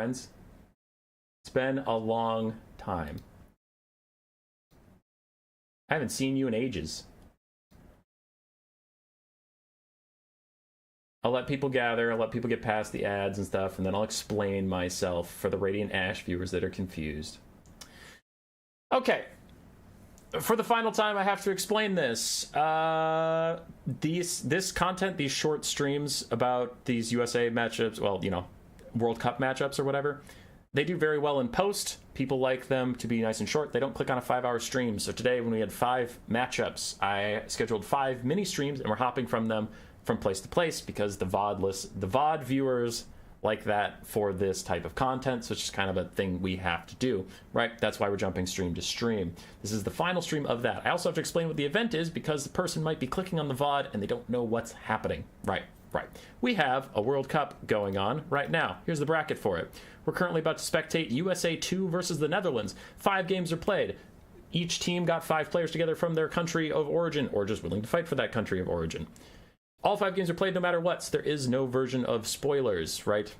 friends. It's been a long time. I haven't seen you in ages. I'll let people gather, I'll let people get past the ads and stuff, and then I'll explain myself for the Radiant Ash viewers that are confused. Okay. For the final time, I have to explain this. This content, these short streams about these USA matchups, well, you know, World Cup matchups or whatever, they do very well in post. People like them to be nice and short. They don't click on a 5-hour stream. So today, when we had 5 matchups, I scheduled 5 mini streams, and we're hopping from them from place to place because the VOD viewers like that for this type of content, so it's just kind of a thing we have to do, right? That's why we're jumping stream to stream. This is the final stream of that. I also have to explain what the event is because the person might be clicking on the VOD and they don't know what's happening. Right. We have a World Cup going on right now. Here's the bracket for it. We're currently about to spectate USA 2 versus the Netherlands. 5 games are played. Each team got 5 players together from their country of origin or just willing to fight for that country of origin. All 5 games are played no matter what, so there is no version of spoilers, right.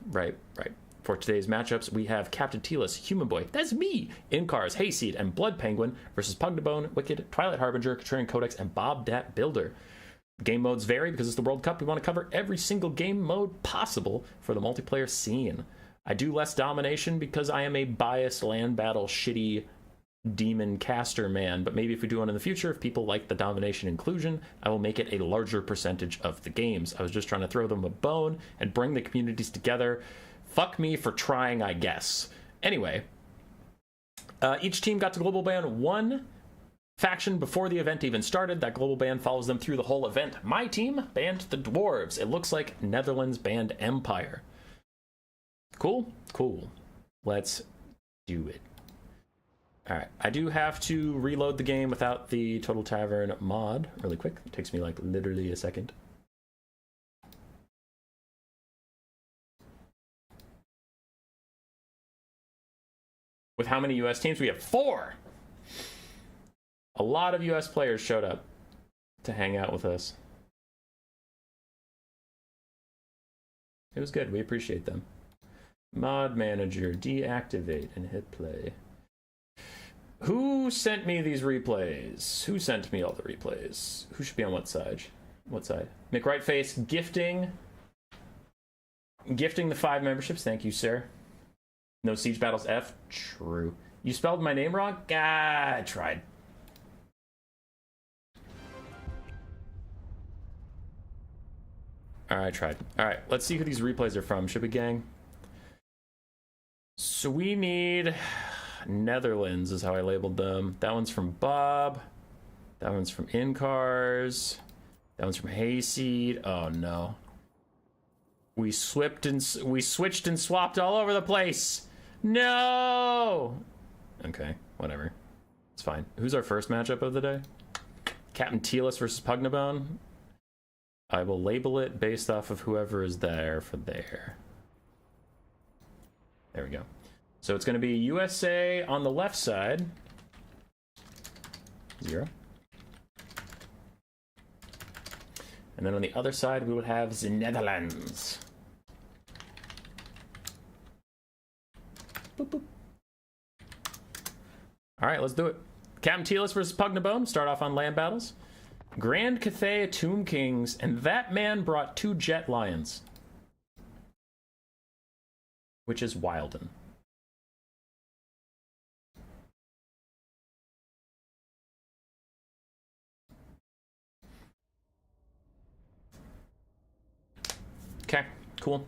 For today's matchups, we have Captain Telis, Human Boy, that's me, Incars, Hayseed, and Blood Penguin versus Pugnabone, Wicked, Twilight Harbinger, Contrarian Codex, and Bob Dat Builder. Game modes vary because it's the World Cup. We want to cover every single game mode possible for the multiplayer scene. I do less domination because I am a biased land battle shitty demon caster man, but maybe if we do one in the future, if people like the domination inclusion, I will make it a larger percentage of the games. I was just trying to throw them a bone and bring the communities together. Fuck me for trying, I guess. Anyway, each team got to global ban 1 faction before the event even started. That global ban follows them through the whole event. My team banned the Dwarves. It looks like Netherlands banned Empire. Cool. Let's do it. Alright, I do have to reload the game without the Total Tavern mod really quick. It takes me like literally a second. With how many US teams? We have 4! A lot of US players showed up to hang out with us. It was good, we appreciate them. Mod manager, deactivate and hit play. Who sent me these replays? Who sent me all the replays? Who should be on what side? What side? McRightface gifting the 5 memberships. Thank you, sir. No Siege Battles F. True. You spelled my name wrong? Ah, I tried. Alright, I tried. Alright, let's see who these replays are from. Should we, gang? So we need... Netherlands is how I labeled them. That one's from Bob. That one's from Incars. That one's from Hayseed. Oh no. We switched and swapped all over the place. No. Okay, whatever. It's fine. Who's our first matchup of the day? Captain Telis versus Pugnabone. I will label it based off of whoever is there for there. There we go. So it's going to be USA on the left side. 0. And then on the other side, we would have the Netherlands. Boop, boop. All right, let's do it. Captain Telis versus Pugnabone. Start off on land battles. Grand Cathay Tomb Kings. And that man brought 2 Jet Lions. Which is Wilden. Okay, cool.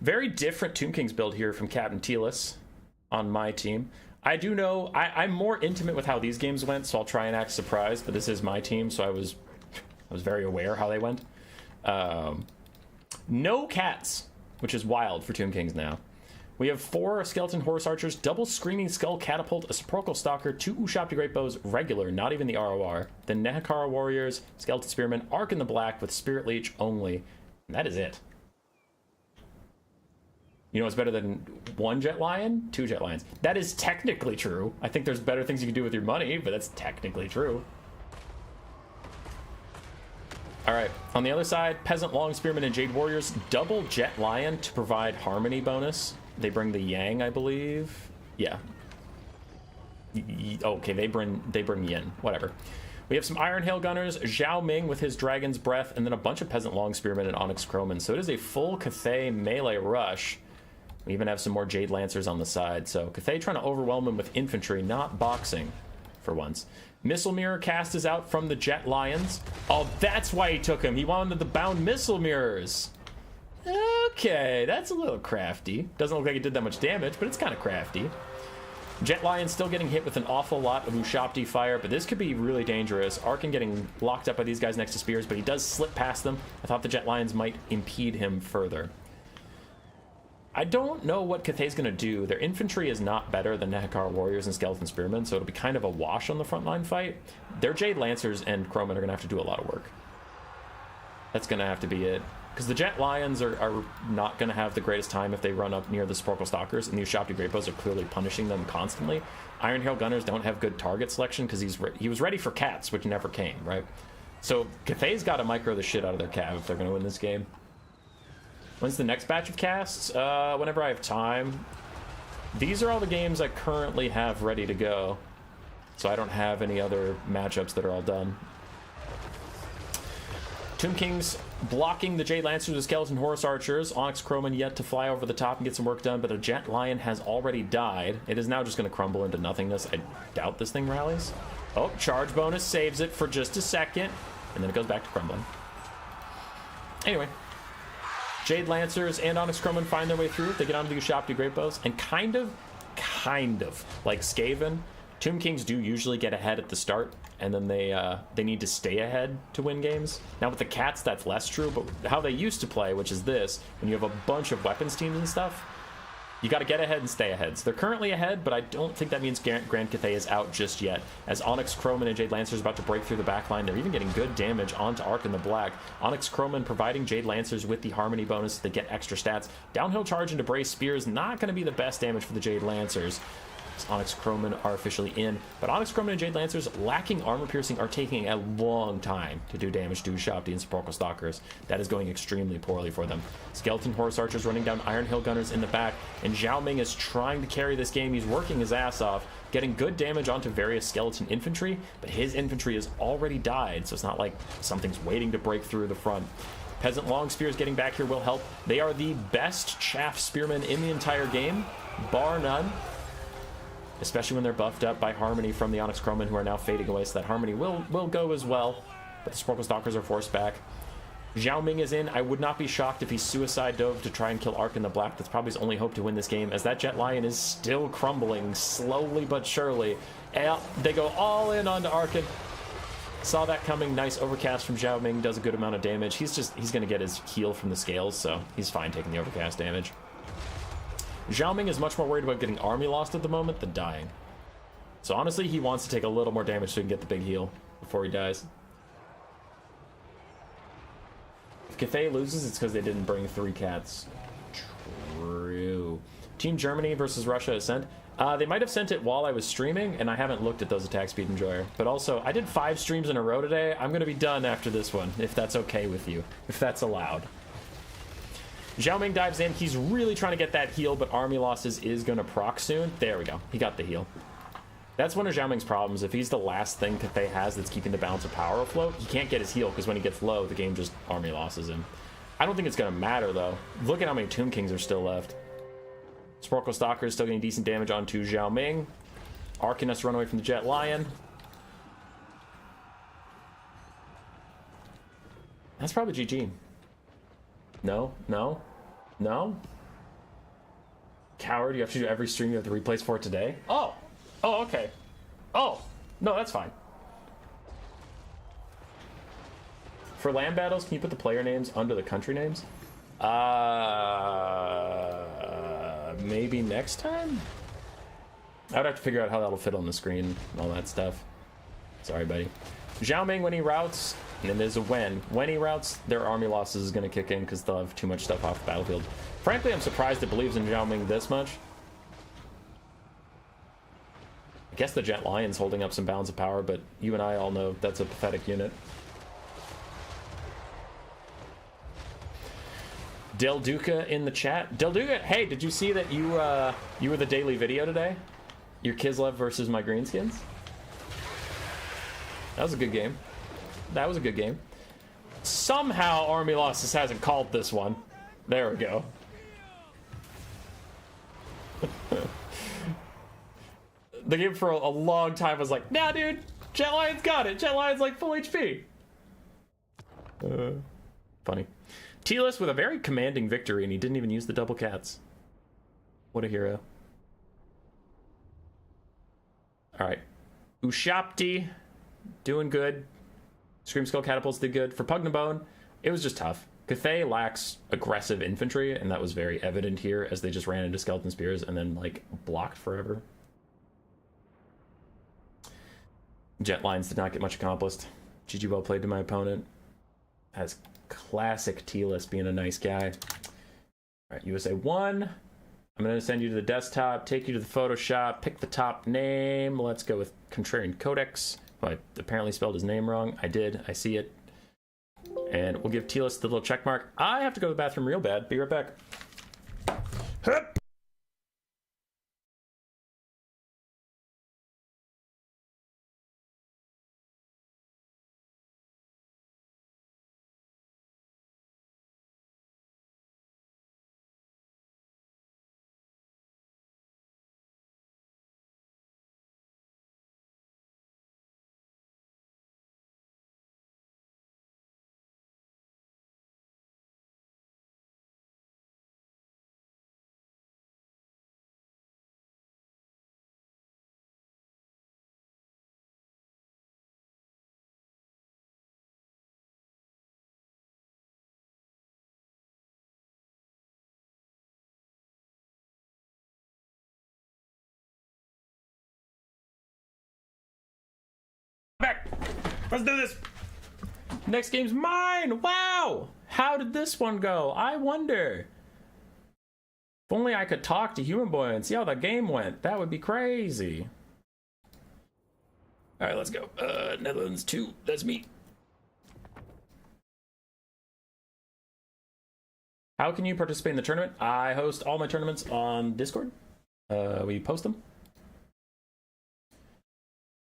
Very different Tomb Kings build here from Captain Telis on my team. I do know, I'm more intimate with how these games went, so I'll try and act surprised, but this is my team, so I was very aware how they went. No cats, which is wild for Tomb Kings now. We have 4 Skeleton Horse Archers, double Screaming Skull Catapult, a Sepulchral Stalker, 2 Ushapti Great Bows, regular, not even the ROR. Then Nehakara Warriors, Skeleton Spearmen, Arc in the Black with Spirit Leech only. And that is it. You know what's better than 1 Jet Lion? 2 Jet Lions. That is technically true. I think there's better things you can do with your money, but that's technically true. Alright, on the other side, Peasant Long Spearmen and Jade Warriors, double Jet Lion to provide Harmony bonus They bring the Yang, I believe. Yeah. Okay, they bring Yin. Whatever. We have some Iron Hail Gunners, Zhao Ming with his Dragon's Breath, and then a bunch of Peasant Long Spearmen and Onyx Crowmen. So it is a full Cathay melee rush. We even have some more Jade Lancers on the side. So Cathay trying to overwhelm him with infantry, not boxing for once. Missile Mirror cast is out from the Jet Lions. Oh, that's why he took him. He wanted the bound Missile Mirrors. Okay, that's a little crafty. Doesn't look like it did that much damage, but it's kind of crafty. Jet Lion still getting hit with an awful lot of Ushabti fire, but this could be really dangerous. Arkin getting locked up by these guys next to spears, but he does slip past them. I thought the Jet Lions might impede him further. I don't know what Cathay's going to do. Their infantry is not better than Nehekar Warriors and Skeleton Spearmen, so it'll be kind of a wash on the frontline fight. Their Jade Lancers and Crowmen are going to have to do a lot of work. That's going to have to be it. Because the Jet Lions are not going to have the greatest time if they run up near the Sporkle Stalkers, and the Ushabti Greatbows are clearly punishing them constantly. Iron Hail Gunners don't have good target selection because he was ready for cats, which never came, right? So Cathay's got to micro the shit out of their cav if they're going to win this game. When's the next batch of casts? Whenever I have time. These are all the games I currently have ready to go, so I don't have any other matchups that are all done. Tomb Kings blocking the Jade Lancers with Skeleton Horse Archers. Onyx Crowman yet to fly over the top and get some work done, but a Jet Lion has already died. It is now just going to crumble into nothingness. I doubt this thing rallies. Oh, charge bonus saves it for just a second, and then it goes back to crumbling. Anyway, Jade Lancers and Onyx Crowman find their way through. They get onto the Ushabti Greatbows, and kind of like Scaven, Tomb Kings do usually get ahead at the start, and then they need to stay ahead to win games. Now with the cats, that's less true, but how they used to play, which is this, when you have a bunch of weapons teams and stuff, you got to get ahead and stay ahead. So they're currently ahead, but I don't think that means Grand Cathay is out just yet. As Onyx Crowman and Jade Lancers about to break through the backline, they're even getting good damage onto Ark in the Black. Onyx Crowman providing Jade Lancers with the Harmony bonus so they get extra stats. Downhill charge into Brace Spears, not going to be the best damage for the Jade Lancers. Onyx Crowmen are officially in, but Onyx Crowmen and Jade Lancers lacking armor piercing are taking a long time to do damage to Ushabti and Sporkle Stalkers. That is going extremely poorly for them. Skeleton Horse Archers running down Iron Hail Gunners in the back, and Zhao Ming is trying to carry this game. He's working his ass off, getting good damage onto various skeleton infantry, but his infantry has already died, so it's not like something's waiting to break through the front. Peasant Long Spears getting back here will help. They are the best chaff spearmen in the entire game, bar none. Especially when they're buffed up by Harmony from the Onyx Crowmen, who are now fading away, so that Harmony will go as well. But the Sporkle Stalkers are forced back. Zhao Ming is in. I would not be shocked if he suicide dove to try and kill Ark in the Black. That's probably his only hope to win this game, as that Jet Lion is still crumbling, slowly but surely. And they go all in onto Arkin. Saw that coming. Nice overcast from Zhao Ming. Does a good amount of damage. He's going to get his heal from the scales, so he's fine taking the overcast damage. Zhao Ming is much more worried about getting army lost at the moment than dying. So honestly, he wants to take a little more damage so he can get the big heal before he dies. If Cathay loses, it's because they didn't bring 3 cats. True. Team Germany versus Russia is sent. They might have sent it while I was streaming, and I haven't looked at those attack speed enjoyer. But also, I did 5 streams in a row today. I'm going to be done after this one, if that's okay with you, if that's allowed. Zhao Ming dives in. He's really trying to get that heal, but army losses is going to proc soon. There we go. He got the heal. That's one of Zhao Ming's problems. If he's the last thing Cathay has that's keeping the balance of power afloat, he can't get his heal, because when he gets low, the game just army losses him. I don't think it's going to matter, though. Look at how many Tomb Kings are still left. Sporkle Stalker is still getting decent damage onto Zhao Ming. Arkin has to run away from the Jet Lion. That's probably GG. No, no, no. Coward, you have to do every stream you have the replays for today? Oh, okay. Oh, no, that's fine. For land battles, can you put the player names under the country names? Maybe next time? I would have to figure out how that'll fit on the screen and all that stuff. Sorry, buddy. Zhao Ming, when he routes, and there's a when he routes, their army losses is going to kick in because they'll have too much stuff off the battlefield. Frankly, I'm surprised it believes in Zhao Ming this much. I guess the Jet Lion's holding up some balance of power, but you and I all know that's a pathetic unit. Del Duca in the chat. Del Duca, hey, did you see that you were the daily video today? Your Kislev versus my Greenskins? That was a good game. That was a good game. Somehow Army Losses hasn't called this one. There we go. The game for a long time was like, nah, dude, Jet Lion's got it. Jet Lion's like full HP. Funny. T-List with a very commanding victory, and he didn't even use the double cats. What a hero. Alright. Ushapti, doing good. Scream Skull Catapults did good. For Pugnabone, it was just tough. Cathay lacks aggressive infantry, and that was very evident here as they just ran into Skeleton Spears and then, like, blocked forever. Jet Lines did not get much accomplished. GG well played to my opponent. That's classic T-List being a nice guy. Alright, USA 1. I'm going to send you to the desktop, take you to the Photoshop, pick the top name. Let's go with Contrarian Codex. I apparently spelled his name wrong. I did. I see it. And we'll give T-List the little check mark. I have to go to the bathroom real bad. Be right back. Hup. Back. Let's do this. Next game's mine. Wow. How did this one go? I wonder. If only I could talk to Human Boy and see how the game went. That would be crazy. All right, let's go. Netherlands 2. That's me. How can you participate in the tournament? I host all my tournaments on Discord. We post them.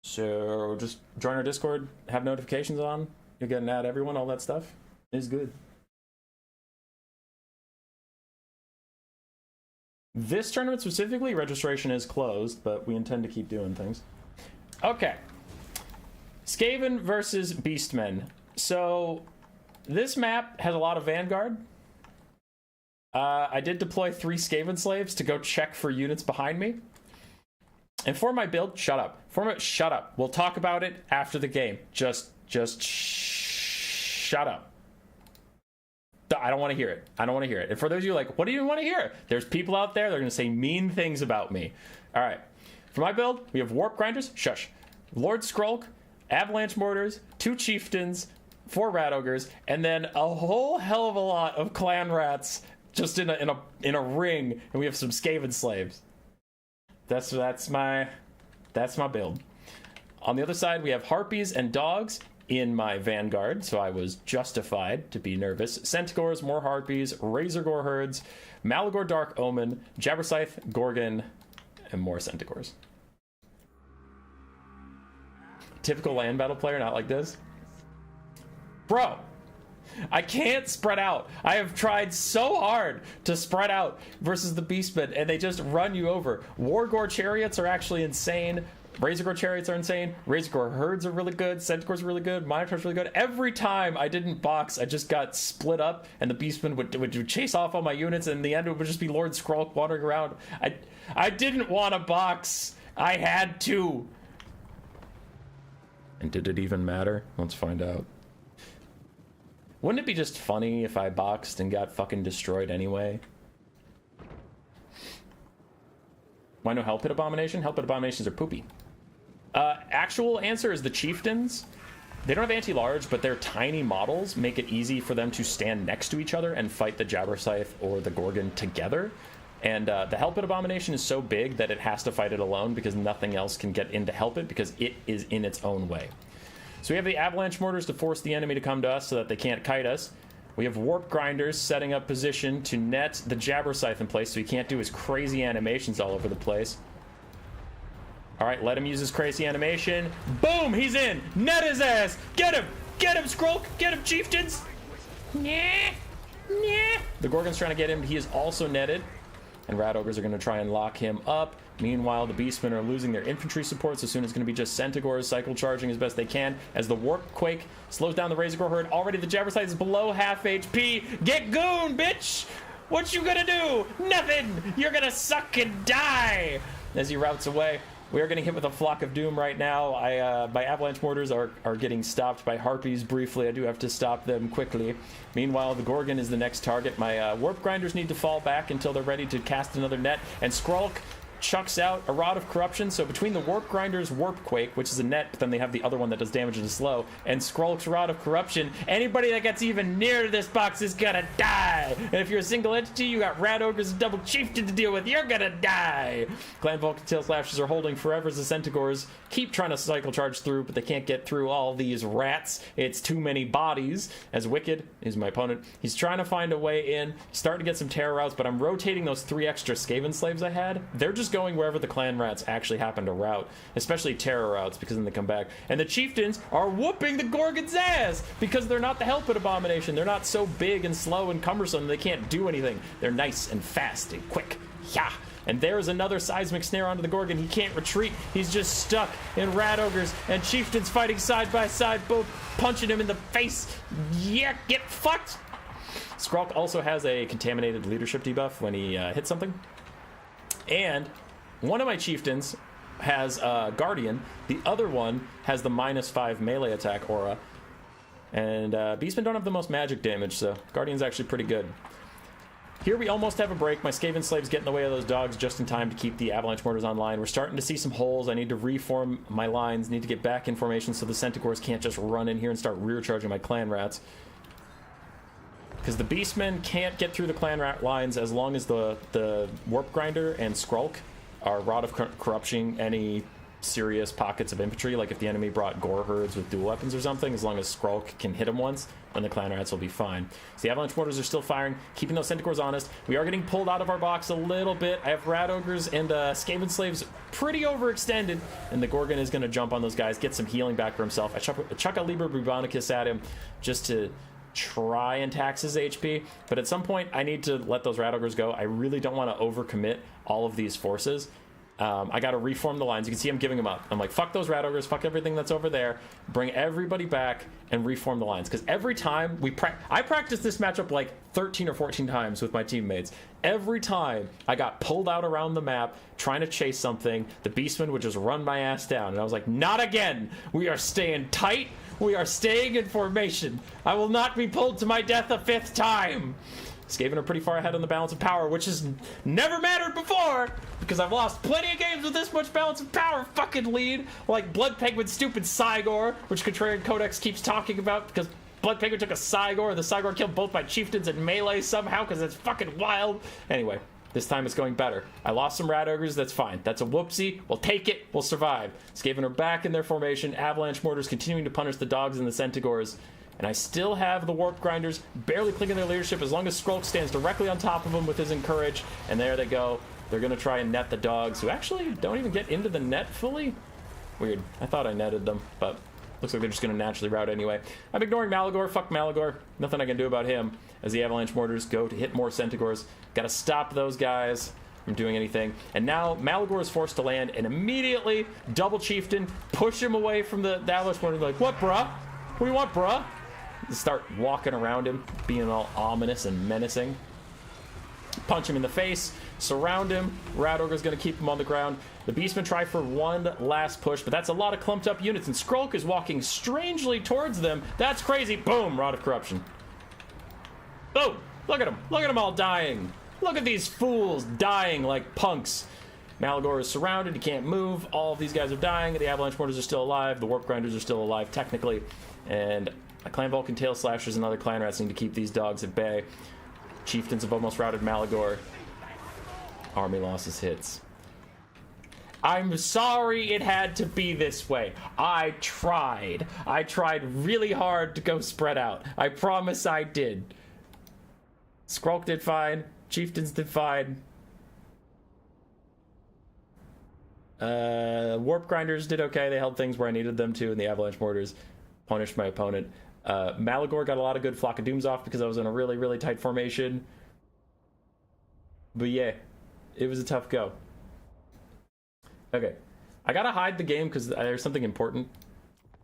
So just join our Discord, have notifications on. You'll get an ad, everyone, all that stuff is good. This tournament specifically, registration is closed, but we intend to keep doing things. Okay. Scaven versus Beastmen. So this map has a lot of Vanguard. I did deploy 3 Scaven slaves to go check for units behind me. And for my build, shut up. Shut up. We'll talk about it after the game. Just shut up. I don't want to hear it. I don't want to hear it. And for those of you like, what do you want to hear? There's people out there that are going to say mean things about me. All right. For my build, we have Warp Grinders, shush. Lord Skrulk, Avalanche Mortars, 2 Chieftains, 4 Rat Ogres, and then a whole hell of a lot of Clan Rats just in a ring, and we have some Skaven slaves. That's my build. On the other side, we have Harpies and Dogs in my Vanguard, so I was justified to be nervous. Centaurs, more Harpies, Razorgore Herds, Malagor Dark Omen, Jabberscythe, Gorgon, and more Centaurs. Typical land battle player, not like this. Bro, I can't spread out. I have tried so hard to spread out versus the Beastmen, and they just run you over. Wargore Chariots are actually insane. Razorgore Chariots are insane. Razorgore Herds are really good. Centaurs are really good. Minotaurs are really good. Every time I didn't box, I just got split up, and the Beastmen would chase off all my units, and in the end it would just be Lord Skrulk wandering around. I didn't want to box. I had to. And did it even matter? Let's find out. Wouldn't it be just funny if I boxed and got fucking destroyed anyway? Why no Hell Pit Abomination? Hell Pit Abominations are poopy. Actual answer is the Chieftains. They don't have anti-large, but their tiny models make it easy for them to stand next to each other and fight the Jabberscythe or the Gorgon together. And the Hell Pit Abomination is so big that it has to fight it alone because nothing else can get in to help it because it is in its own way. So we have the Avalanche Mortars to force the enemy to come to us so that they can't kite us. We have Warp Grinders setting up position to net the Jabber Scythe in place so he can't do his crazy animations all over the place. All right, let him use his crazy animation. Boom, he's in. Net his ass. Get him. Get him, Skrulk. Get him, Chieftains. Nah. Nah. The Gorgon's trying to get him. He is also netted. And Rat Ogres are going to try and lock him up. Meanwhile, the Beastmen are losing their infantry support, so soon it's going to be just Centaurs cycle charging as best they can as the Warp Quake slows down the Razorgore herd. Already the Jabber Scythe is below half HP. Get goon, bitch! What you gonna do? Nothing! You're gonna suck and die! As he routes away. We are getting hit with a Flock of Doom right now. My Avalanche Mortars are getting stopped by Harpies briefly. I do have to stop them quickly. Meanwhile, the Gorgon is the next target. My Warp Grinders need to fall back until they're ready to cast another net. And Skrulk chucks out a Rod of Corruption. So between the Warp Grinders Warp Quake, which is a net, but then they have the other one that does damage and is slow, and Skrulk's Rod of Corruption, anybody that gets even near to this box is gonna die. And if you're a single entity, you got Rat Ogres and Double Chieftain to deal with, you're gonna die. Clan Vulcan Tail Slashers are holding forever as the Centaurs keep trying to cycle charge through, but they can't get through all these rats. It's too many bodies. As Wicked is my opponent, he's trying to find a way in, starting to get some terror routes, but I'm rotating those 3 extra Scaven slaves I had. They're just going wherever the clan rats actually happen to route, especially terror routes, because then they come back. And the Chieftains are whooping the Gorgon's ass because they're not the Helpet Abomination. They're not so big and slow and cumbersome they can't do anything. They're nice and fast and quick. Yeah. And there's another seismic snare onto the Gorgon. He can't retreat. He's just stuck in Rat Ogres and Chieftains fighting side by side, both punching him in the face. Yeah, get fucked. Skrulk also has a contaminated leadership debuff when he hits something. And one of my Chieftains has Guardian. The other one has the -5 melee attack aura. And Beastmen don't have the most magic damage, so Guardian's actually pretty good. Here we almost have a break. My Skaven slaves get in the way of those dogs just in time to keep the Avalanche Mortars online. We're starting to see some holes. I need to reform my lines, need to get back in formation so the Centaurs can't just run in here and start rear charging my clan rats. Because the Beastmen can't get through the clan rat lines as long as the Warp Grinder and Skrulk are Rod of Corruption any serious pockets of infantry. Like if the enemy brought Gore herds with dual weapons or something, as long as Skrulk can hit them once, then the clan rats will be fine. So the Avalanche Mortars are still firing, keeping those Centaurs honest. We are getting pulled out of our box a little bit. I have Rat Ogres and Skaven slaves pretty overextended, and the Gorgon is going to jump on those guys, get some healing back for himself. I chuck a Liber Bubonicus at him just to try and tax his HP, but at some point I need to let those Rat Ogres go. I really don't want to overcommit all of these forces. I got to reform the lines. You can see I'm giving them up. I'm like, fuck those Rat Ogres, fuck everything that's over there, bring everybody back and reform the lines. Because every time I practiced this matchup like 13 or 14 times with my teammates. Every time I got pulled out around the map trying to chase something, the Beastmen would just run my ass down. And I was like, not again. We are staying tight. We are staying in formation. I will not be pulled to my death a 5th time. Skaven are pretty far ahead on the balance of power, which has never mattered before, because I've lost plenty of games with this much balance of power fucking lead, like Blood Penguin's stupid Cygor, which Contrarian Codex keeps talking about, because Blood Penguin took a Cygor, the Cygor killed both my Chieftains in melee somehow, because it's fucking wild. Anyway, this time it's going better. I lost some Rat Ogres, that's fine. That's a whoopsie, we'll take it, we'll survive. Skaven are back in their formation, Avalanche Mortars continuing to punish the dogs and the Centaurs. And I still have the Warp Grinders barely clicking their leadership as long as Skrulk stands directly on top of them with his Encourage. And there they go. They're going to try and net the dogs, who actually don't even get into the net fully. Weird. I thought I netted them, but looks like they're just going to naturally route anyway. I'm ignoring Malagor. Fuck Malagor. Nothing I can do about him as the Avalanche Mortars go to hit more Centaurs. Got to stop those guys from doing anything. And now Malagor is forced to land and immediately Double Chieftain push him away from the Avalanche Mortars. Like, what, bruh? What do you want, bruh? Start walking around him, being all ominous and menacing. Punch him in the face, surround him. Rat Ogre's going to keep him on the ground. The Beastmen try for one last push, but that's a lot of clumped up units, and Skrulk is walking strangely towards them. That's crazy. Boom, Rod of Corruption. Boom, look at them. Look at them all dying. Look at these fools dying like punks. Malagor is surrounded, he can't move. All of these guys are dying. The Avalanche Mortars are still alive. The Warp Grinders are still alive, technically. And Clan Vulcan Tail Slashers and other clan rats need to keep these dogs at bay. Chieftains have almost routed Malagor. Army losses hits. I'm sorry it had to be this way. I tried. I tried really hard to go spread out. I promise I did. Skrulk did fine. Chieftains did fine. Warp Grinders did okay. They held things where I needed them to, and the Avalanche Mortars punished my opponent. Malagor got a lot of good Flock of Dooms off because I was in a really, really tight formation. But yeah, it was a tough go. Okay. I gotta hide the game because there's something important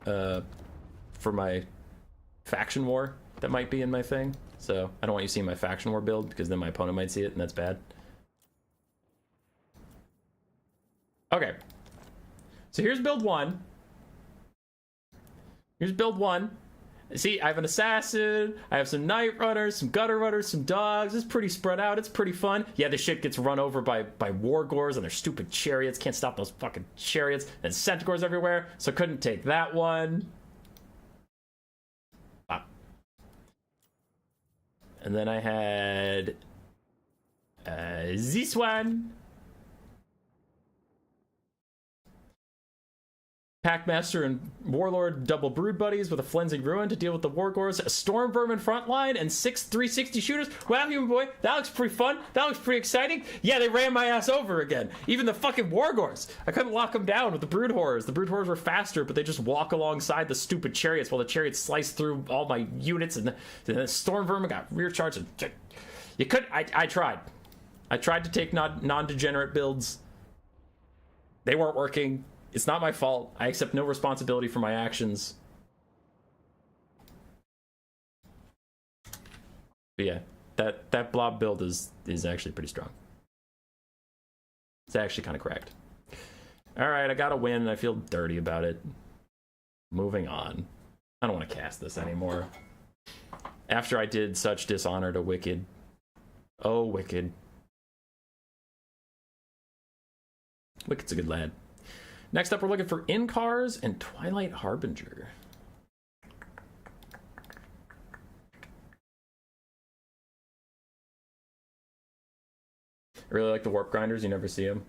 for my faction war that might be in my thing. So I don't want you seeing my faction war build because then my opponent might see it and that's bad. Okay. So here's build 1. Here's build 1. See, I have an assassin, I have some night runners, some gutter runners, some dogs. It's pretty spread out. It's pretty fun. Yeah, this shit gets run over by wargors and their stupid chariots. Can't stop those fucking chariots. And centaurs everywhere, so couldn't take that one. Ah. And then I had this one. Packmaster and Warlord double brood buddies with a Flensing Ruin to deal with the Wargors, a Storm Vermin frontline, and 6 360 shooters. Wow, human boy, that looks pretty fun. That looks pretty exciting. Yeah, they ran my ass over again. Even the fucking Wargors. I couldn't lock them down with the Brood Horrors. The Brood Horrors were faster, but they just walk alongside the stupid chariots while the chariots slice through all my units, and the Storm Vermin got rear charged. You could. I tried. I tried to take non-degenerate builds. They weren't working. It's not my fault. I accept no responsibility for my actions. But yeah, that blob build is actually pretty strong. It's actually kind of cracked. Alright, I got a win and I feel dirty about it. Moving on. I don't want to cast this anymore. After I did such dishonor to Wicked. Oh, Wicked. Wicked's a good lad. Next up, we're looking for Incars and Twilight Harbinger. I really like the Warp Grinders. You never see them.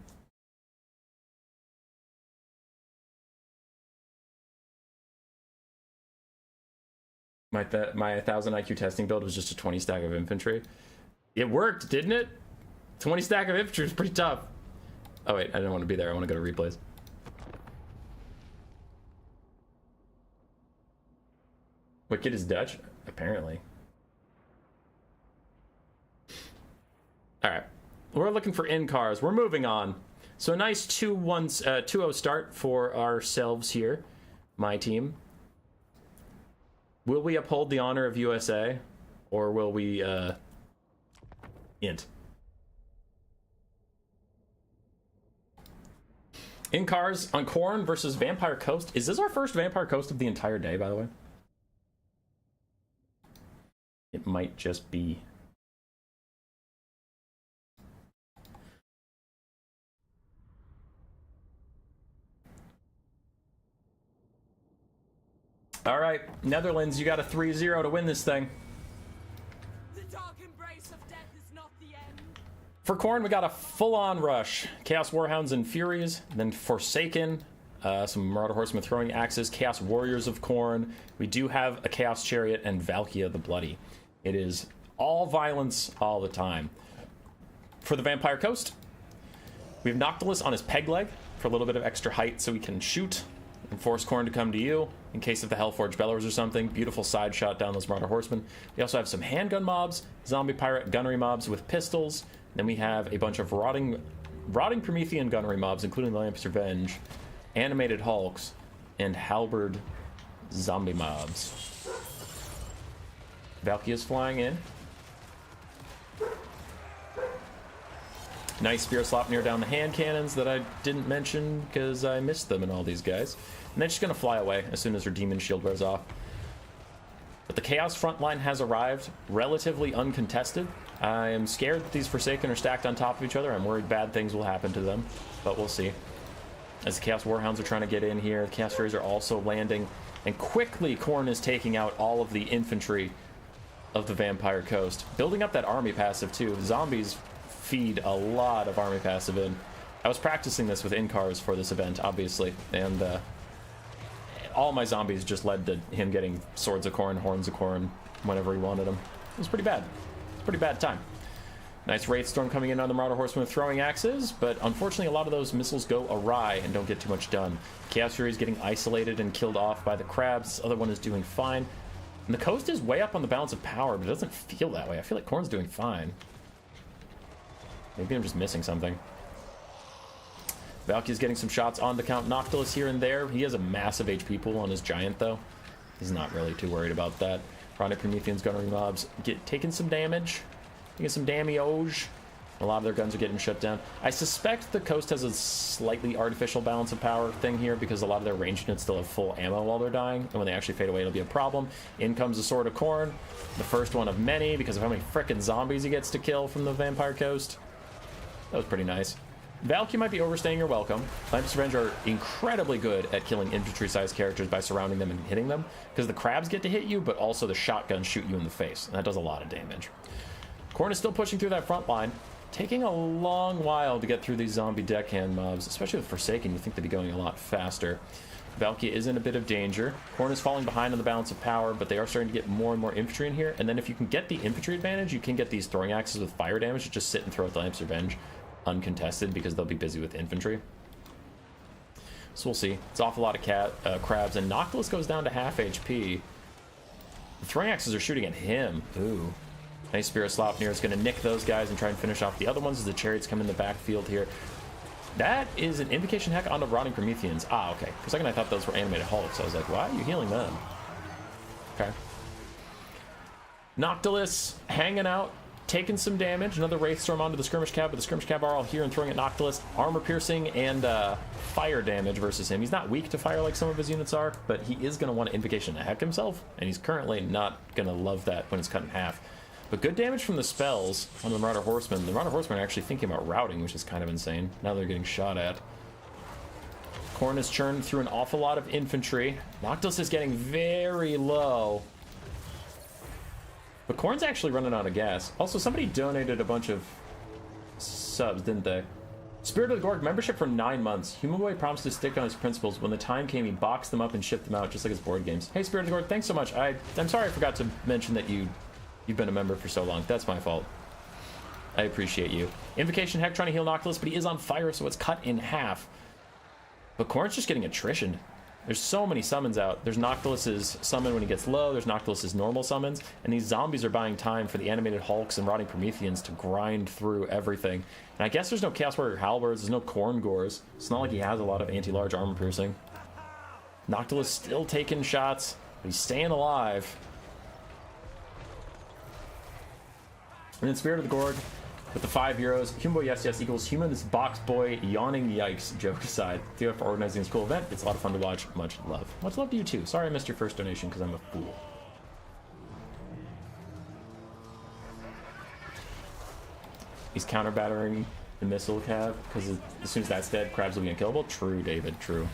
My 1000 IQ testing build was just a 20 stack of infantry. It worked, didn't it? 20 stack of infantry is pretty tough. Oh wait, I didn't want to be there. I want to go to replays. Wicked is Dutch, apparently. Alright. We're looking for Incars. We're moving on. So a nice 2-0 start for ourselves here. My team. Will we uphold the honor of USA? Or will we, int? Incars on Khorne versus Vampire Coast. Is this our first Vampire Coast of the entire day, by the way? It might just be. All right, Netherlands, you got a 3-0 to win this thing. The dark embrace of death is not the end. For Khorne, we got a full-on rush. Chaos Warhounds and Furies, then Forsaken, some Marauder Horsemen throwing axes, Chaos Warriors of Khorne. We do have a Chaos Chariot and Valkia the Bloody. It is all violence all the time. For the Vampire Coast, we have Noctilus on his peg leg for a little bit of extra height so we can shoot and force Khorne to come to you in case of the Hellforge Bellers or something. Beautiful side shot down those Marauder Horsemen. We also have some handgun mobs, zombie pirate gunnery mobs with pistols. Then we have a bunch of rotting Promethean gunnery mobs, including the Lamp's Revenge, animated Hulks, and halberd zombie mobs. Valkyria's flying in. Nice spear slop near down the hand cannons that I didn't mention because I missed them in all these guys. And they're just going to fly away as soon as her demon shield wears off. But the Chaos front line has arrived, relatively uncontested. I am scared that these Forsaken are stacked on top of each other. I'm worried bad things will happen to them, but we'll see. As the Chaos Warhounds are trying to get in here, the Chaos Furies are also landing. And quickly, Khorne is taking out all of the infantry of the Vampire Coast. Building up that army passive too. Zombies feed a lot of army passive in. I was practicing this with Incars for this event, obviously, and all my zombies just led to him getting Swords of Khorne, Horns of Khorne, whenever he wanted them. It was pretty bad. Pretty bad time. Nice Wraith Storm coming in on the Marauder Horseman with throwing axes, but unfortunately a lot of those missiles go awry and don't get too much done. Chaos Fury is getting isolated and killed off by the crabs. This other one is doing fine. And the coast is way up on the balance of power, but it doesn't feel that way. I feel like Khorne's doing fine. Maybe I'm just missing something. Valky's getting some shots on the Count Noctilus here and there. He has a massive HP pool on his Giant, though. He's not really too worried about that. Chronic Prometheans, Gunnery Mobs taking some damage. Taking some damage. A lot of their guns are getting shut down. I suspect the coast has a slightly artificial balance of power thing here because a lot of their ranged units still have full ammo while they're dying, and when they actually fade away it'll be a problem. In comes the Sword of Khorne, the first one of many because of how many frickin' zombies he gets to kill from the Vampire Coast. That was pretty nice. Valky might be overstaying your welcome. Lamps of Revenge are incredibly good at killing infantry-sized characters by surrounding them and hitting them, because the crabs get to hit you, but also the shotguns shoot you in the face, and that does a lot of damage. Khorne is still pushing through that front line, taking a long while to get through these zombie deckhand mobs, especially with Forsaken. You think they'd be going a lot faster. Valky is in a bit of danger. Khorne is falling behind on the balance of power, but they are starting to get more and more infantry in here, and then if you can get the infantry advantage, you can get these throwing axes with fire damage to just sit and throw at the Lamps of Revenge uncontested because they'll be busy with infantry. So we'll see. It's off a lot of crabs, and Noctilus goes down to half HP. The throwing axes are shooting at him. Ooh. Nice Spear of Slopnir is going to nick those guys and try and finish off the other ones as the chariots come in the backfield here. That is an invocation heck on the Rotting Prometheans. Ah, okay. For a second I thought those were animated hulks. I was like, why are you healing them? Okay. Noctilus hanging out, taking some damage. Another Wraith Storm onto the Skirmish Cab, but the Skirmish Cab are all here and throwing at Noctilus. Armor piercing and fire damage versus him. He's not weak to fire like some of his units are, but he is going to want to invocation to heck himself, and he's currently not going to love that when it's cut in half. But good damage from the spells on the Marauder Horsemen. The Marauder Horsemen are actually thinking about routing, which is kind of insane. Now they're getting shot at. Khorne is churned through an awful lot of infantry. Noctilus is getting very low. But Khorne's actually running out of gas. Also, somebody donated a bunch of subs, didn't they? Spirit of the Gorg membership for 9 months. Human Boy promised to stick on his principles. When the time came, he boxed them up and shipped them out, just like his board games. Hey, Spirit of the Gorg, thanks so much. I'm sorry I forgot to mention that you've been a member for so long. That's my fault. I appreciate you. Invocation Heck trying to heal Noctilus, but he is on fire, so it's cut in half. But Khorne's just getting attritioned. There's so many summons out. There's Noctilus's summon when he gets low. There's Noctilus's normal summons. And these zombies are buying time for the animated Hulks and Rotting Prometheans to grind through everything. And I guess there's no Chaos Warrior Halberds. There's no Khorne Gores. It's not like he has a lot of anti-large armor piercing. Noctilus still taking shots, but he's staying alive. And then Spirit of the Gorg with the 5 euros. Human Boy Yes Yes equals Human This Box Boy Yawning Yikes. Joke aside. Thank you for organizing this cool event. It's a lot of fun to watch. Much love. Much love to you too. Sorry I missed your first donation because I'm a fool. He's counter-battering the missile cab because as soon as that's dead, crabs will be unkillable. True, David. True.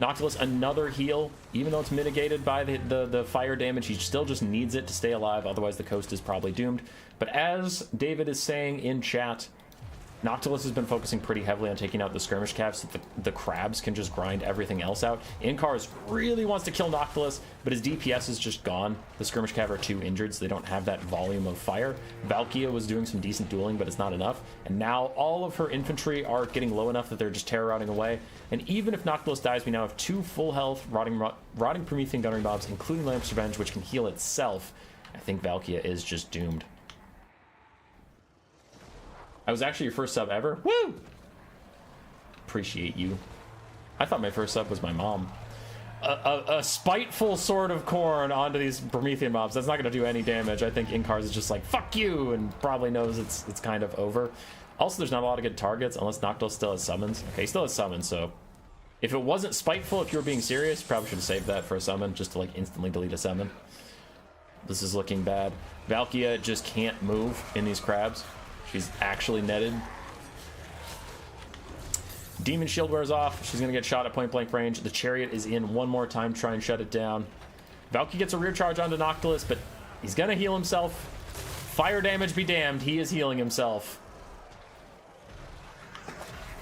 Noctilus, another heal. Even though it's mitigated by the fire damage, he still just needs it to stay alive. Otherwise, the coast is probably doomed. But as David is saying in chat, Noctilus has been focusing pretty heavily on taking out the skirmish cabs so the crabs can just grind everything else out. Inkars really wants to kill Noctilus, but his DPS is just gone. The skirmish cab are too injured, so they don't have that volume of fire. Valkia was doing some decent dueling, but it's not enough. And now all of her infantry are getting low enough that they're just terror routing away. And even if Noctilus dies, we now have 2 full health Rotting Promethean Gunnery Mobs, including Lamps of Revenge, which can heal itself. I think Valkia is just doomed. I was actually your first sub ever. Woo! Appreciate you. I thought my first sub was my mom. A spiteful Sword of Khorne onto these Promethean mobs. That's not going to do any damage. I think Inkars is just like, fuck you, and probably knows it's kind of over. Also, there's not a lot of good targets unless Noctilus still has summons. Okay, he still has summons, so if it wasn't spiteful, if you were being serious, probably should have saved that for a summon, just to like instantly delete a summon. This is looking bad. Valkia just can't move in these crabs. She's actually netted. Demon Shield wears off. She's going to get shot at point blank range. The Chariot is in one more time to try and shut it down. Valky gets a rear charge onto Noctilus, but he's going to heal himself. Fire damage be damned. He is healing himself.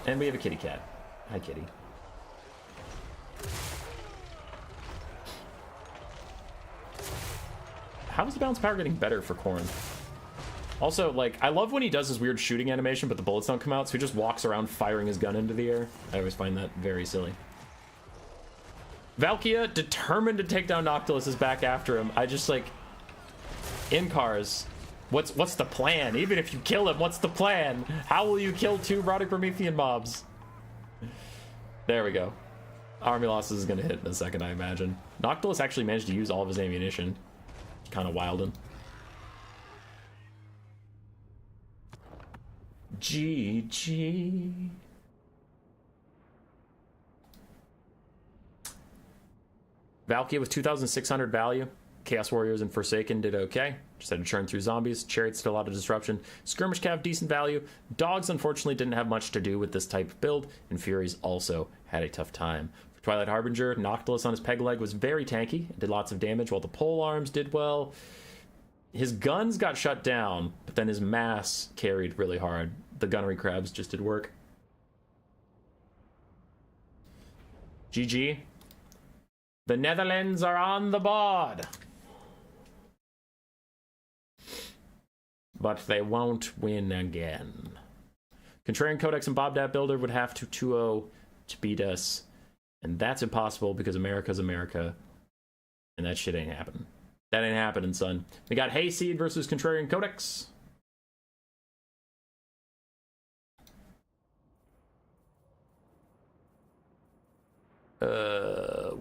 And we have a kitty cat. Hi, kitty. How is the balance power getting better for Khorne? Also, like, I love when he does his weird shooting animation, but the bullets don't come out, so he just walks around firing his gun into the air. I always find that very silly. Valkia, determined to take down Noctilus, is back after him. I just, like... In-cars. What's the plan? Even if you kill him, what's the plan? How will you kill 2 Rhotic Promethean mobs? There we go. Army losses is gonna hit in a second, I imagine. Noctilus actually managed to use all of his ammunition. Kind of wildin'. GG. Valkia with 2,600 value. Chaos Warriors and Forsaken did okay. Just had to churn through zombies. Chariots did a lot of disruption. Skirmish Cav, decent value. Dogs, unfortunately, didn't have much to do with this type of build. And Furies also had a tough time. For Twilight Harbinger, Noctilus on his peg leg was very tanky. Did lots of damage, while the pole arms did well. His guns got shut down, but then his mass carried really hard. The gunnery crabs just did work. GG. The Netherlands are on the board. But they won't win again. Contrarian Codex and Bobdat Builder would have to 2-0 to beat us. And that's impossible because America's America. And that shit ain't happening. That ain't happening, son. We got Hayseed versus Contrarian Codex.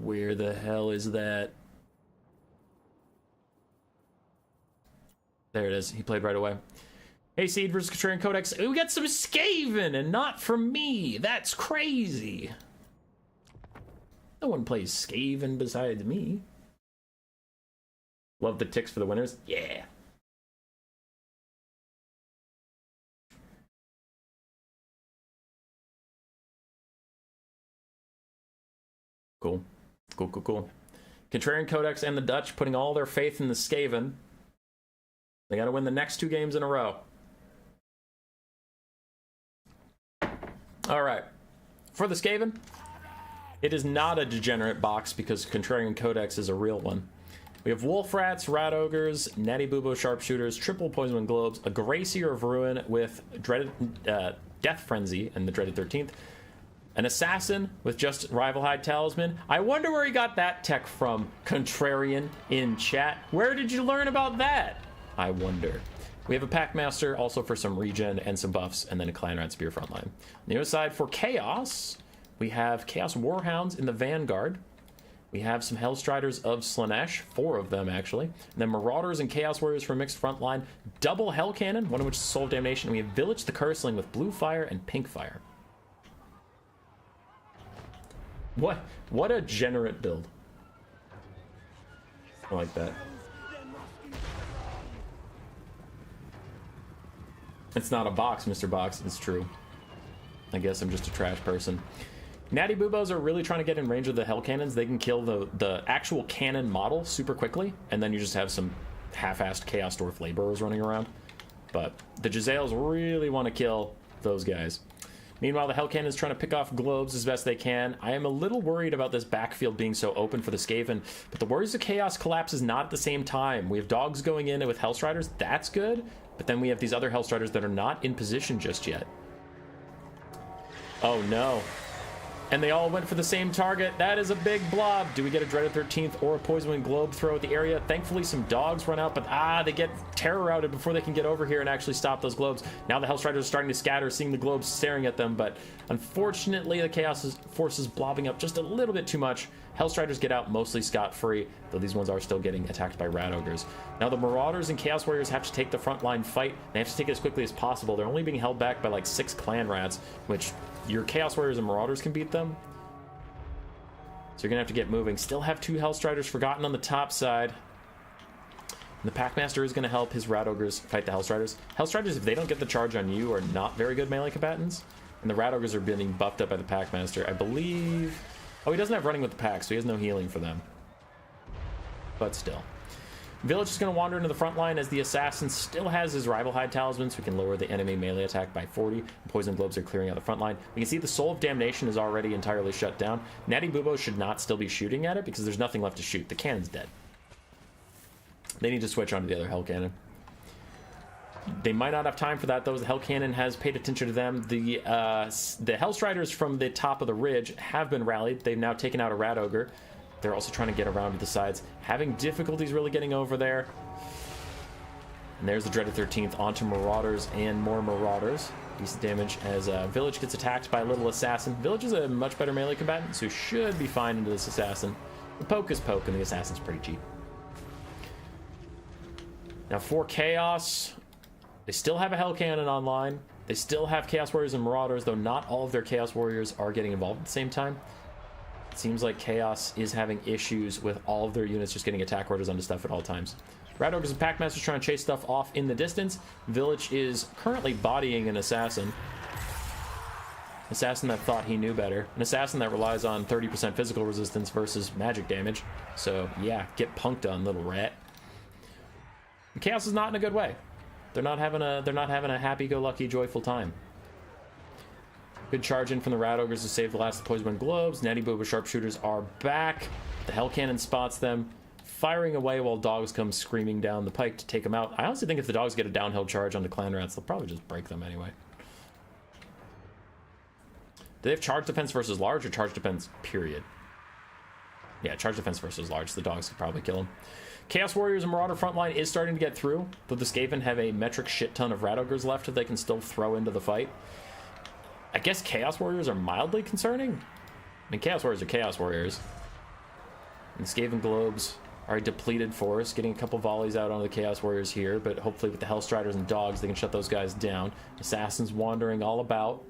Where the hell is that? There it is. He played right away. Hayseed versus Contrarian Codex. We got some Scaven, and not from me. That's crazy. No one plays Scaven besides me. Love the ticks for the winners. Yeah. Cool. Cool. Contrarian Codex and the Dutch putting all their faith in the Scaven. They got to win the next 2 games in a row. All right. For the Scaven, it is not a degenerate box because Contrarian Codex is a real one. We have Wolf Rats, Rat Ogres, Natty Bubo Sharpshooters, Triple Poison Globes, a Gracier of Ruin with Dreaded Death Frenzy and the Dreaded 13th, an Assassin with just Rival Hide Talisman. I wonder where he got that tech from, Contrarian, in chat. Where did you learn about that? I wonder. We have a Packmaster also for some regen and some buffs, and then a Clan Rat Spear frontline. On the other side for Chaos, we have Chaos Warhounds in the Vanguard. We have some Hellstriders of Slanesh, 4 of them actually. And then Marauders and Chaos Warriors for a mixed frontline. Double Hell Cannon, one of which is Soul of Damnation. We have Village the Curseling with Blue Fire and Pink Fire. What a generate build. I like that. It's not a box, Mr. Box. It's true. I guess I'm just a trash person. Natty Bubos are really trying to get in range of the Hell Cannons. They can kill the actual cannon model super quickly, and then you just have some half-assed Chaos Dwarf laborers running around. But the Jezzails really want to kill those guys. Meanwhile, the Hell Cannon is trying to pick off globes as best they can. I am a little worried about this backfield being so open for the Skaven, but the Warriors of Chaos collapses not at the same time. We have dogs going in with Hellstriders. That's good, but then we have these other Hellstriders that are not in position just yet. Oh no. And they all went for the same target. That is a big blob. Do we get a Dreaded 13th or a Poison Globe throw at the area? Thankfully, some dogs run out, but they get terror routed before they can get over here and actually stop those globes. Now the Hellstriders are starting to scatter, seeing the globes staring at them, but unfortunately, the Chaos Force is blobbing up just a little bit too much. Hellstriders get out mostly scot-free, though these ones are still getting attacked by Rat Ogres. Now the Marauders and Chaos Warriors have to take the frontline fight. They have to take it as quickly as possible. They're only being held back by like 6 Clan Rats, which your Chaos Warriors and Marauders can beat them. So you're gonna have to get moving. Still have 2 Hellstriders forgotten on the top side. And the Packmaster is gonna help his Rat Ogres fight the Hellstriders. Hellstriders, if they don't get the charge on you, are not very good melee combatants. And the Rat Ogres are being buffed up by the Packmaster. I believe... Oh, he doesn't have running with the pack, so he has no healing for them. But still. Village is going to wander into the front line as the Assassin still has his Rival Hide Talisman, so we can lower the enemy melee attack by 40. Poison Globes are clearing out the front line. We can see the Soul of Damnation is already entirely shut down. Natty Bubo should not still be shooting at it because there's nothing left to shoot. The cannon's dead. They need to switch onto the other Hell Cannon. They might not have time for that, though. The Hell Cannon has paid attention to them. The Hellstriders from the top of the ridge have been rallied. They've now taken out a Rat Ogre. They're also trying to get around to the sides, having difficulties really getting over there. And there's the Dreaded 13th onto Marauders and more Marauders. Decent damage as Village gets attacked by a little Assassin. Village is a much better melee combatant, so should be fine into this Assassin. The poke is poke, and the Assassin's pretty cheap. Now for Chaos, they still have a Hell Cannon online. They still have Chaos Warriors and Marauders, though not all of their Chaos Warriors are getting involved at the same time. It seems like Chaos is having issues with all of their units just getting attack orders onto stuff at all times. Rat Ogres and Packmasters trying to chase stuff off in the distance. Village is currently bodying an Assassin. Assassin that thought he knew better. An Assassin that relies on 30% physical resistance versus magic damage. So yeah, get punked on, little rat. And Chaos is not in a good way. They're not having a happy-go-lucky, joyful time. Good charge in from the Rat Ogres to save the last of the Poison Globes. Natty Booba Sharpshooters are back. The Hell Cannon spots them, firing away while dogs come screaming down the pike to take them out. I honestly think if the dogs get a downhill charge onto Clan Rats, they'll probably just break them anyway. Do they have charge defense versus large or charge defense period? Yeah, charge defense versus large. The dogs could probably kill them. Chaos Warriors and Marauder frontline is starting to get through, but the Scaven have a metric shit ton of Rat Ogres left that they can still throw into the fight. I guess Chaos Warriors are mildly concerning. I mean, Chaos Warriors are Chaos Warriors. And the Scaven Globes are a depleted force, getting a couple volleys out onto the Chaos Warriors here, but hopefully with the Hellstriders and dogs, they can shut those guys down. Assassins wandering all about.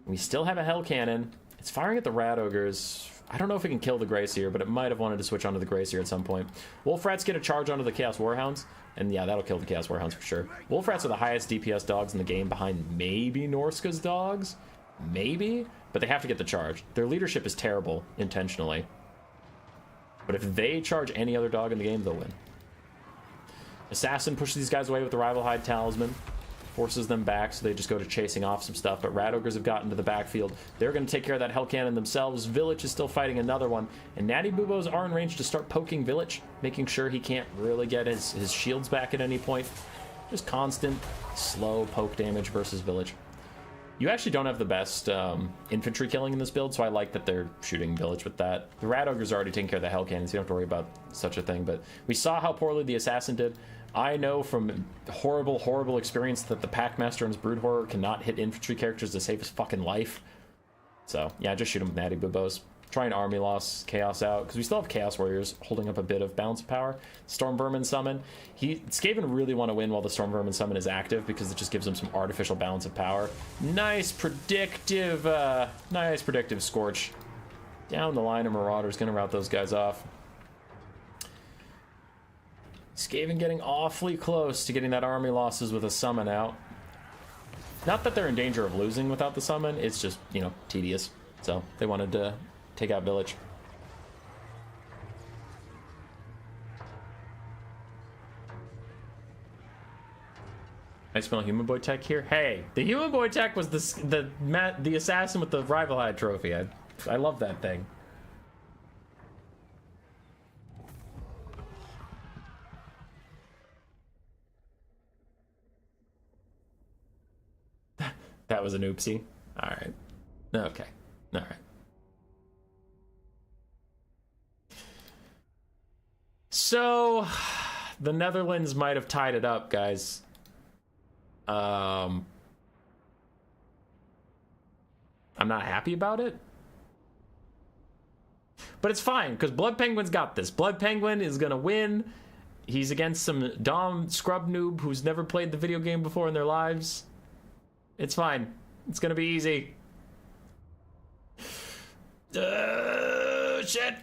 We still have a Hell Cannon. It's firing at the Rat Ogres. I don't know if it can kill the Greyseer, but it might have wanted to switch onto the Greyseer at some point. Wolf Rats get a charge onto the Chaos Warhounds, and yeah, that'll kill the Chaos Warhounds for sure. Wolf Rats are the highest DPS dogs in the game, behind maybe Norska's dogs? Maybe? But they have to get the charge. Their leadership is terrible, intentionally. But if they charge any other dog in the game, they'll win. Assassin pushes these guys away with the Rival Hide Talisman. Forces them back, so they just go to chasing off some stuff. But Rat Ogres have gotten to the backfield. They're going to take care of that Hell Cannon themselves. Village is still fighting another one. And Natty Boobos are in range to start poking Village, making sure he can't really get his shields back at any point. Just constant, slow poke damage versus Village. You actually don't have the best infantry killing in this build, so I like that they're shooting Village with that. The Rat Ogres are already taking care of the Hell Cannons, so you don't have to worry about such a thing. But we saw how poorly the Assassin did. I know from horrible, horrible experience that the Packmaster and his Brood Horror cannot hit infantry characters to save his fucking life. So, yeah, just shoot him with Natty Boobos. Try and army loss Chaos out, because we still have Chaos Warriors holding up a bit of balance of power. Storm Vermin summon. Skaven really want to win while the Storm Vermin summon is active, because it just gives them some artificial balance of power. Nice predictive Scorch. Down the line, and Marauder's going to rout those guys off. Skaven getting awfully close to getting that army losses with a summon out. Not that they're in danger of losing without the summon, it's just, you know, tedious. So they wanted to take out Village. I smell Human Boy tech here. Hey, the Human Boy tech was the assassin with the Rival Hide trophy. I love that thing. That was an oopsie. All right. Okay. All right. So, the Netherlands might have tied it up, guys. I'm not happy about it. But it's fine, because Blood Penguin's got this. Blood Penguin is going to win. He's against some Dom scrub noob who's never played the video game before in their lives. It's fine. It's gonna be easy. Shit.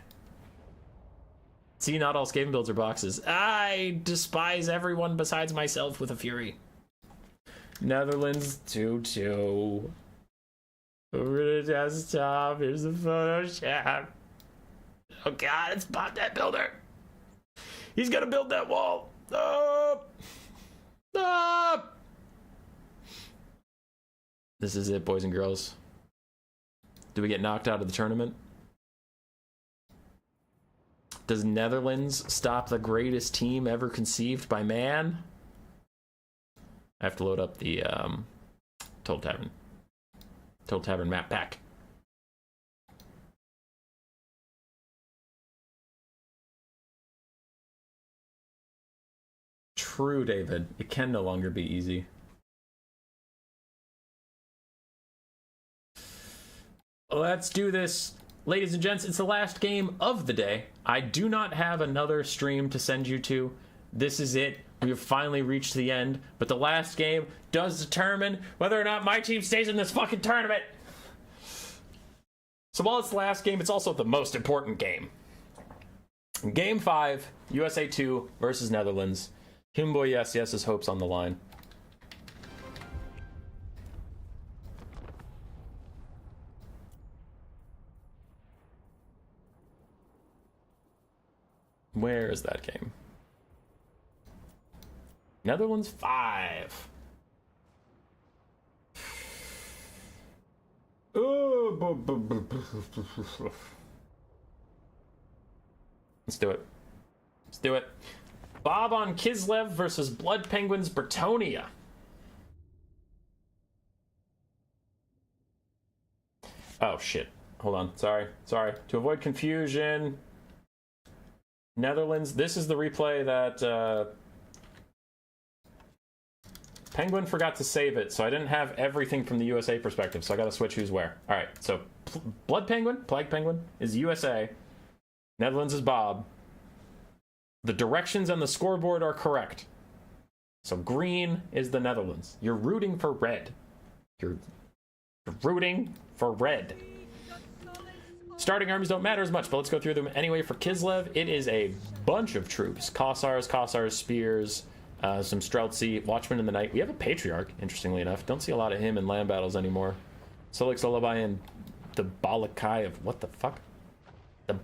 See, not all Skaven builds are boxes. I despise everyone besides myself with a fury. Netherlands 2-2. Over the desktop. Here's the Photoshop. Oh god, it's Pop That Builder. He's gonna build that wall. Oh. Oh. This is it, boys and girls. Do we get knocked out of the tournament? Does Netherlands stop the greatest team ever conceived by man? I have to load up the Total Tavern map pack. True, David. It can no longer be easy. Let's do this. Ladies and gents, it's the last game of the day. I do not have another stream to send you to. This is it. We have finally reached the end, but the last game does determine whether or not my team stays in this fucking tournament. So while it's the last game, it's also the most important game. Game 5, USA 2 versus Netherlands. Humboy Yes Yes's hopes on the line. Where is that game? Netherlands 5. Let's do it. Let's do it. Bob on Kislev versus Blood Penguins Bretonia. Oh, shit. Hold on. Sorry. To avoid confusion, Netherlands. This is the replay that Penguin forgot to save it, so I didn't have everything from the USA perspective, so I gotta switch who's where. Alright, so Blood Penguin, Plague Penguin, is USA. Netherlands is Bob. The directions on the scoreboard are correct. So green is the Netherlands. You're rooting for red. You're rooting for red. Starting armies don't matter as much, but let's go through them anyway. For Kislev, it is a bunch of troops. Kossars, Spears, some Streltsy, Watchmen in the Night. We have a Patriarch, interestingly enough. Don't see a lot of him in land battles anymore. Solik Solabai and the Balakai of what the fuck? The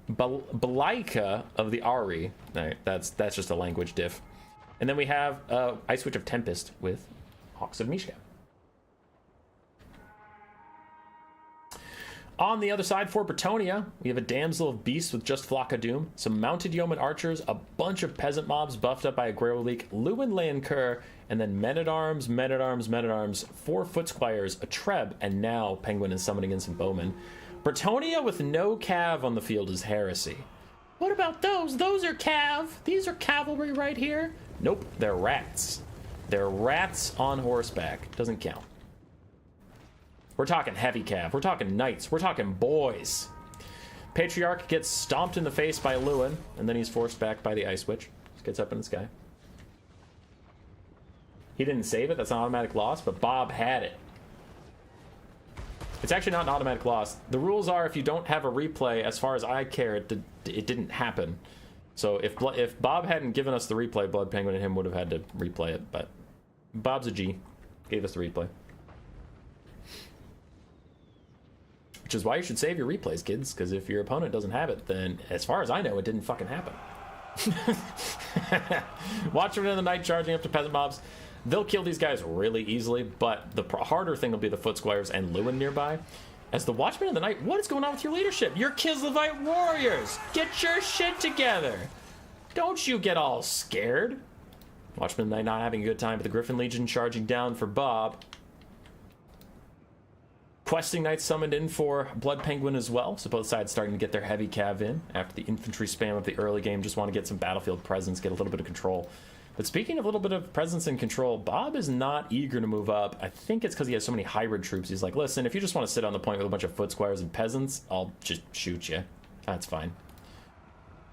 Balaika of the Ari. Alright, that's just a language diff. And then we have Ice Witch of Tempest with Hawks of Mishka. On the other side, for Bretonia, we have a Damsel of Beasts with just Flock of Doom, some Mounted Yeoman Archers, a bunch of Peasant Mobs buffed up by a Grail Leak, Lewin Leoncoeur, and then Men-at-Arms, 4 Foot Squires, a Treb, and now Penguin is summoning in some Bowmen. Bretonia with no Cav on the field is heresy. What about those? Those are Cav. These are cavalry right here. Nope, they're rats. They're rats on horseback. Doesn't count. We're talking heavy cav. We're talking knights. We're talking boys. Patriarch gets stomped in the face by Lewin, and then he's forced back by the Ice Witch. Just gets up in the sky. He didn't save it. That's an automatic loss, but Bob had it. It's actually not an automatic loss. The rules are if you don't have a replay, as far as I care, it didn't happen. So if Bob hadn't given us the replay, Blood Penguin and him would have had to replay it, but Bob's a G. Gave us the replay. Which is why you should save your replays, kids, because if your opponent doesn't have it, then as far as I know, it didn't fucking happen. Watchmen in the Night charging up to Peasant Mobs. They'll kill these guys really easily, but the harder thing will be the Foot Squires and Lewin nearby. As the Watchmen in the Night, what is going on with your leadership? You're Kislevite warriors! Get your shit together! Don't you get all scared. Watchmen in the Night not having a good time, but the Griffin Legion charging down for Bob. Questing Knights summoned in for Blood Penguin as well, so both sides starting to get their heavy cav in after the infantry spam of the early game. Just want to get some battlefield presence, get a little bit of control. But speaking of a little bit of presence and control, Bob is not eager to move up. I think it's because he has so many hybrid troops. He's like, listen, if you just want to sit on the point with a bunch of Foot Squires and Peasants, I'll just shoot you. That's fine.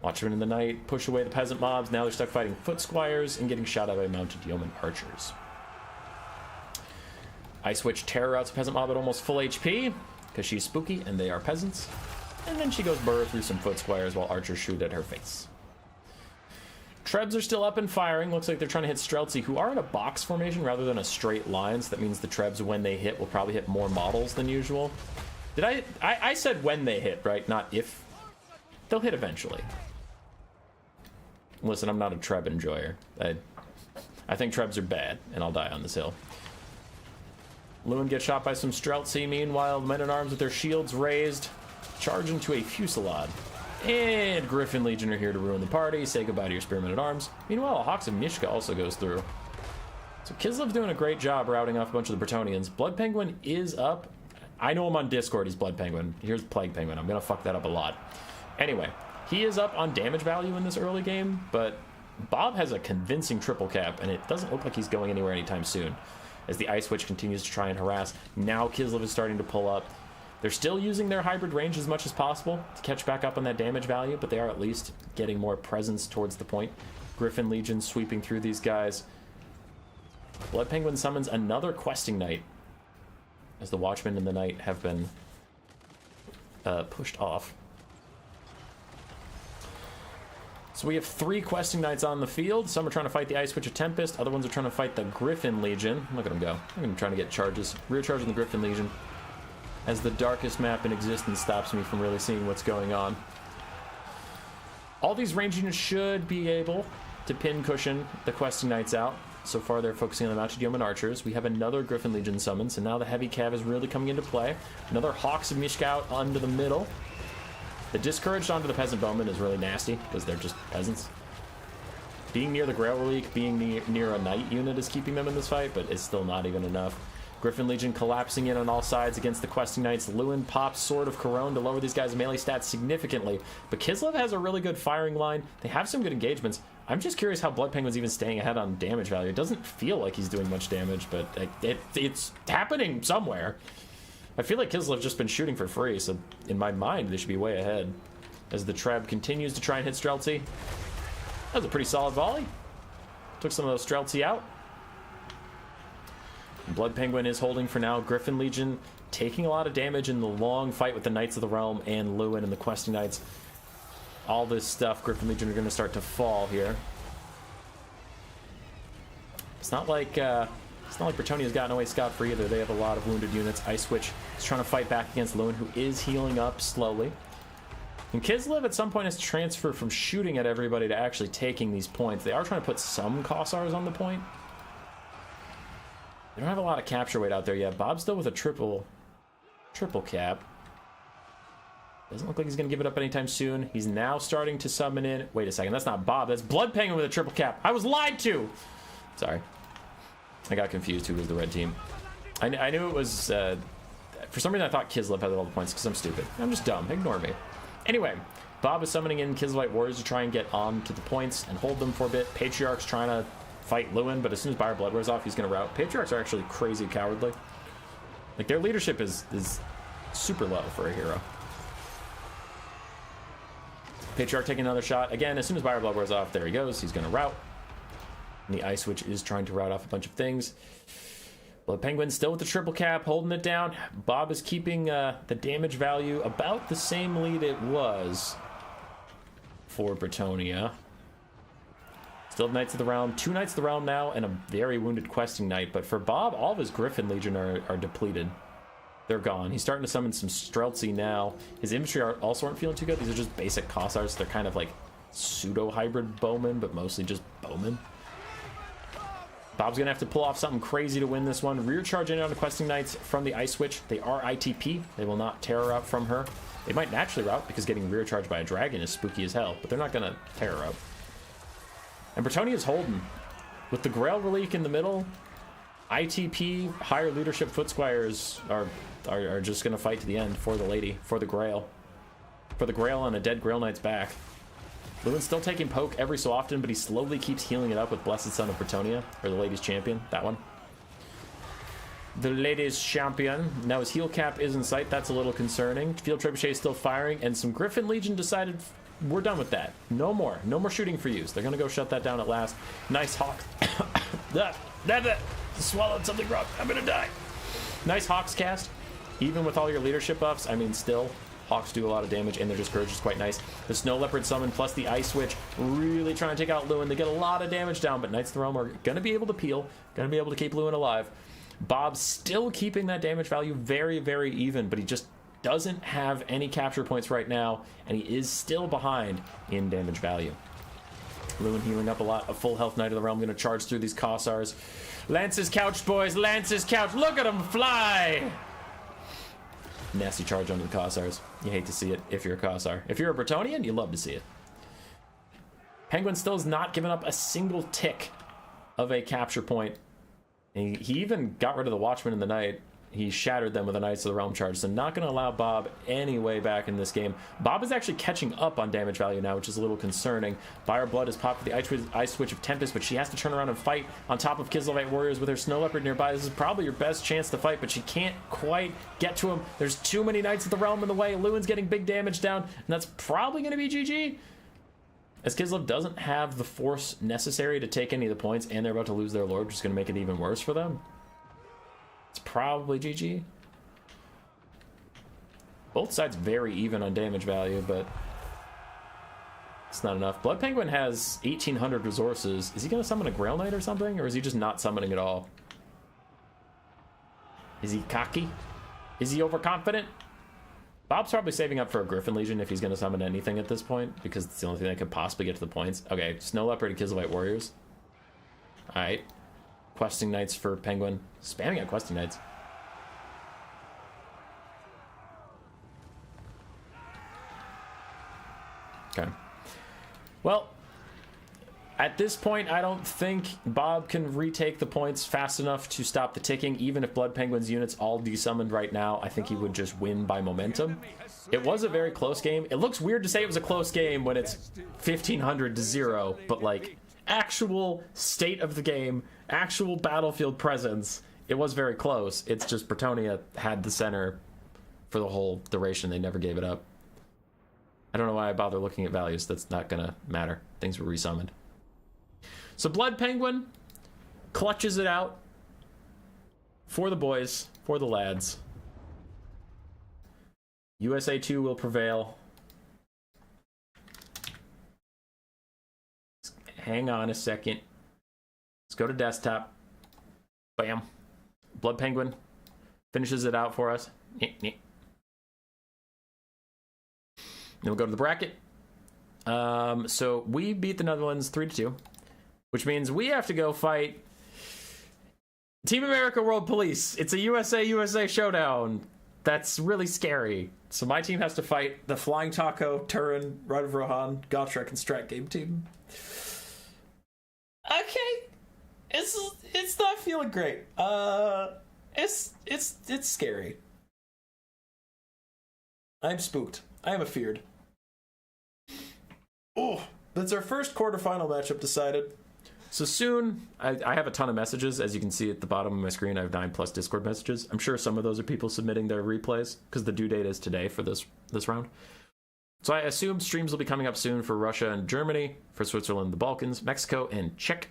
Watchmen in the Night push away the Peasant Mobs. Now they're stuck fighting Foot Squires and getting shot at by Mounted Yeoman Archers. Ice Witch terror outs a Peasant Mob at almost full HP, because she's spooky and they are peasants. And then she goes burrow through some Foot Squires while archers shoot at her face. Trebs are still up and firing. Looks like they're trying to hit Streltsy, who are in a box formation rather than a straight line, so that means the Trebs, when they hit, will probably hit more models than usual. Did I said when they hit, right? Not if. They'll hit eventually. Listen, I'm not a Treb enjoyer. I think Trebs are bad, and I'll die on this hill. Lewin gets shot by some Streltsy. Meanwhile, Men-at-Arms with their shields raised charge into a Fusillade. And Griffin Legion are here to ruin the party. Say goodbye to your Spearmen at Arms. Meanwhile, Hawks of Mishka also goes through. So Kislev's doing a great job routing off a bunch of the Bretonnians. Blood Penguin is up. I know him on Discord, he's Blood Penguin. Here's Plague Penguin. I'm going to fuck that up a lot. Anyway, he is up on damage value in this early game, but Bob has a convincing triple cap, and it doesn't look like he's going anywhere anytime soon. As the Ice Witch continues to try and harass, now Kislev is starting to pull up. They're still using their hybrid range as much as possible to catch back up on that damage value, but they are at least getting more presence towards the point. Griffin Legion sweeping through these guys. Blood Penguin summons another Questing Knight, as the Watchmen in the Night have been pushed off. So we have 3 Questing Knights on the field. Some are trying to fight the Ice Witch of Tempest. Other ones are trying to fight the Griffin Legion. Look at them go. I'm trying to get charges. Rear charge on the Griffin Legion. As the darkest map in existence stops me from really seeing what's going on. All these range units should be able to pin cushion the Questing Knights out. So far they're focusing on the Mounted Yeoman Archers. We have another Griffin Legion summon, so now the Heavy Cav is really coming into play. Another Hawks of Mishka out onto the middle. The Discouraged onto the Peasant Bowmen is really nasty, because they're just peasants. Being near the Grail Relic, being near a Knight unit is keeping them in this fight, but it's still not even enough. Griffin Legion collapsing in on all sides against the Questing Knights. Lewin pops Sword of Corone to lower these guys' melee stats significantly. But Kislev has a really good firing line. They have some good engagements. I'm just curious how Blood Penguin's even staying ahead on damage value. It doesn't feel like he's doing much damage, but it's happening somewhere. I feel like Kislev's just been shooting for free, so in my mind, they should be way ahead. As the Treb continues to try and hit Streltsy. That was a pretty solid volley. Took some of those Streltsy out. Blood Penguin is holding for now. Griffin Legion taking a lot of damage in the long fight with the Knights of the Realm and Lewin and the Questing Knights. All this stuff, Griffin Legion are going to start to fall here. It's not like Bretonia's gotten away scot-free either. They have a lot of wounded units. Ice Witch is trying to fight back against Lewin, who is healing up slowly. And Kislev at some point has to transfer from shooting at everybody to actually taking these points. They are trying to put some Kossars on the point. They don't have a lot of capture weight out there yet. Bob's still with a triple cap. Doesn't look like he's going to give it up anytime soon. He's now starting to summon in. Wait a second, that's not Bob. That's Blood Penguin with a triple cap. I was lied to! Sorry. I got confused who was the red team. I knew it was... for some reason I thought Kislev had all the points because I'm stupid. I'm just dumb. Ignore me. Anyway, Bob is summoning in Kislevite warriors to try and get on to the points and hold them for a bit. Patriarch's trying to fight Lewin, but as soon as Buyer Blood wears off, he's going to rout. Patriarchs are actually crazy cowardly. Like, their leadership is super low for a hero. Patriarch taking another shot. Again, as soon as Buyer Blood wears off, there he goes. He's going to rout. And the Ice Witch is trying to rout off a bunch of things. Blood Penguin still with the triple cap, holding it down. Bob is keeping the damage value about the same lead it was for Bretonia. Still have Knights of the Realm. 2 Knights of the Realm now, and a very wounded Questing Knight. But for Bob, all of his Griffin Legion are depleted. They're gone. He's starting to summon some Streltsy now. His infantry also aren't feeling too good. These are just basic Kossars. They're kind of like pseudo-hybrid bowmen, but mostly just bowmen. Bob's going to have to pull off something crazy to win this one. Rear charge in on the Questing Knights from the Ice Witch. They are ITP. They will not terror out from her. They might naturally rout because getting rear charged by a dragon is spooky as hell, but they're not going to terror out. And Bretonia is holding. With the Grail Relic in the middle, ITP, higher leadership foot squires are just going to fight to the end for the lady, for the Grail. For the Grail on a dead Grail Knight's back. Lewin's still taking poke every so often, but he slowly keeps healing it up with Blessed Son of Bretonia, or the Lady's Champion, that one. The Lady's Champion. Now his heal cap is in sight, that's a little concerning. Field Trebuchet is still firing, and some Griffin Legion decided we're done with that. No more shooting for use. They're gonna go shut that down at last. Nice Hawk. Swallowed something wrong. I'm gonna die. Nice Hawks cast. Even with all your leadership buffs, I mean, still, Hawks do a lot of damage, and their Discourage is quite nice. The Snow Leopard summon plus the Ice Witch really trying to take out Lewin. They get a lot of damage down, but Knights of the Realm are gonna be able to peel, gonna be able to keep Lewin alive. Bob's still keeping that damage value very, very even, but he just doesn't have any capture points right now, and he is still behind in damage value. Lewin healing up a lot. A full health Knight of the Realm going to charge through these Kossars. Lance's couch, boys. Lance's couch. Look at him fly. Nasty charge onto the Cossars. You hate to see it if you're a Cossar. If you're a Bretonian, you love to see it. Penguin still has not given up a single tick of a capture point. And he even got rid of the Watchmen in the night. He shattered them with a Knights of the Realm charge. So not going to allow Bob any way back in this game. Bob is actually catching up on damage value now, which is a little concerning. Fire Blood has popped the Ice Switch of Tempest, but she has to turn around and fight on top of Kislevites Warriors with her Snow Leopard nearby. This is probably your best chance to fight, but she can't quite get to him. There's too many Knights of the Realm in the way. Lewin's getting big damage down, and that's probably going to be GG. As Kislev doesn't have the force necessary to take any of the points, and they're about to lose their Lord, which is going to make it even worse for them. It's probably GG. Both sides very even on damage value, but it's not enough. Blood Penguin has 1,800 resources. Is he going to summon a Grail Knight or something, or is he just not summoning at all? Is he cocky? Is he overconfident? Bob's probably saving up for a Griffin Legion if he's going to summon anything at this point, because it's the only thing that could possibly get to the points. Okay, Snow Leopard and Kislevites Warriors. Alright. Questing Knights for Penguin. Spamming out Questing Knights. Okay. Well, at this point, I don't think Bob can retake the points fast enough to stop the ticking. Even if Blood Penguin's units all desummoned right now, I think he would just win by momentum. It was a very close game. It looks weird to say it was a close game when it's 1,500 to 0, but like actual state of the game, actual battlefield presence, it was very close. It's just Bretonia had the center for the whole duration. They never gave it up. I don't know why I bother looking at values. That's not gonna matter. Things were resummoned. So Blood Penguin clutches it out for the boys, for the lads. USA 2 will prevail. Hang on a second. Let's go to desktop. Bam. Blood Penguin finishes it out for us. Then we'll go to the bracket. So we beat the Netherlands 3-2. Which means we have to go fight Team America World Police. It's a USA showdown. That's really scary. So my team has to fight the Flying Taco, Turin, Ride of Rohan, Gotrek, and Strat Game team. Okay. It's not feeling great. It's scary. I'm spooked. I am afeared. Oh, that's our first quarterfinal matchup decided. So soon, I have a ton of messages. As you can see at the bottom of my screen, I have 9+ Discord messages. I'm sure some of those are people submitting their replays, because the due date is today for this round. So I assume streams will be coming up soon for Russia and Germany, for Switzerland, the Balkans, Mexico, and Czech,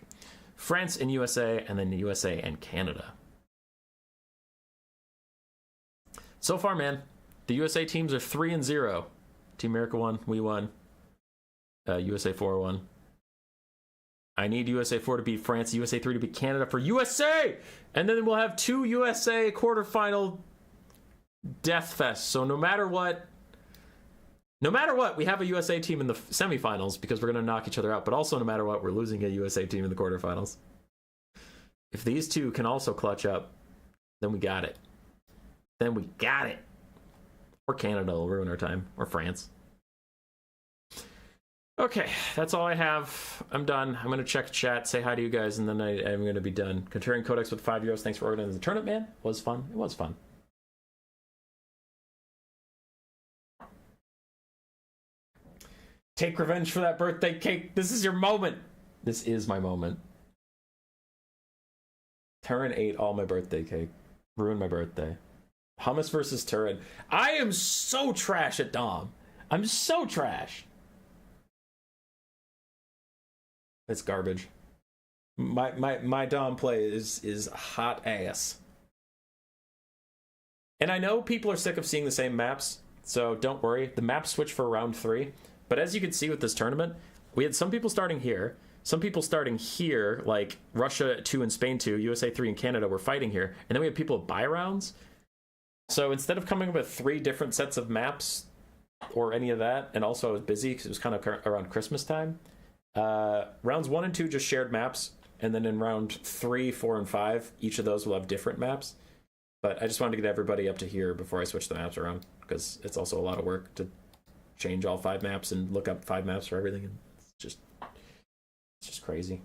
France and USA, and then the USA and Canada. So far, man, the USA teams are 3-0. Team America won, we won. USA 4 won. I need USA 4 to beat France, USA 3 to beat Canada for USA! And then we'll have 2 USA quarterfinal death fest. So no matter what, we have a USA team in the semifinals because we're going to knock each other out. But also, no matter what, we're losing a USA team in the quarterfinals. If these two can also clutch up, then we got it. Or Canada will ruin our time. Or France. Okay, that's all I have. I'm done. I'm going to check chat, say hi to you guys, and then I'm going to be done. Contrarian Codex with 5 euros. Thanks for organizing the tournament, man. It was fun. It was fun. Take revenge for that birthday cake. This is your moment. This is my moment. Turin ate all my birthday cake. Ruined my birthday. Hummus versus Turin. I am so trash at Dom. I'm so trash. It's garbage. My Dom play is hot ass. And I know people are sick of seeing the same maps, so don't worry. The maps switch for round 3. But as you can see with this tournament, we had some people starting here, some people starting here, like Russia 2 and Spain 2, USA 3 and Canada were fighting here, and then we had people at bye rounds. So instead of coming up with 3 different sets of maps or any of that, and also I was busy because it was kind of around Christmas time, rounds 1 and 2 just shared maps, and then in round 3, 4, and 5, each of those will have different maps. But I just wanted to get everybody up to here before I switch the maps around, because it's also a lot of work to change all 5 maps and look up 5 maps for everything. And it's just crazy.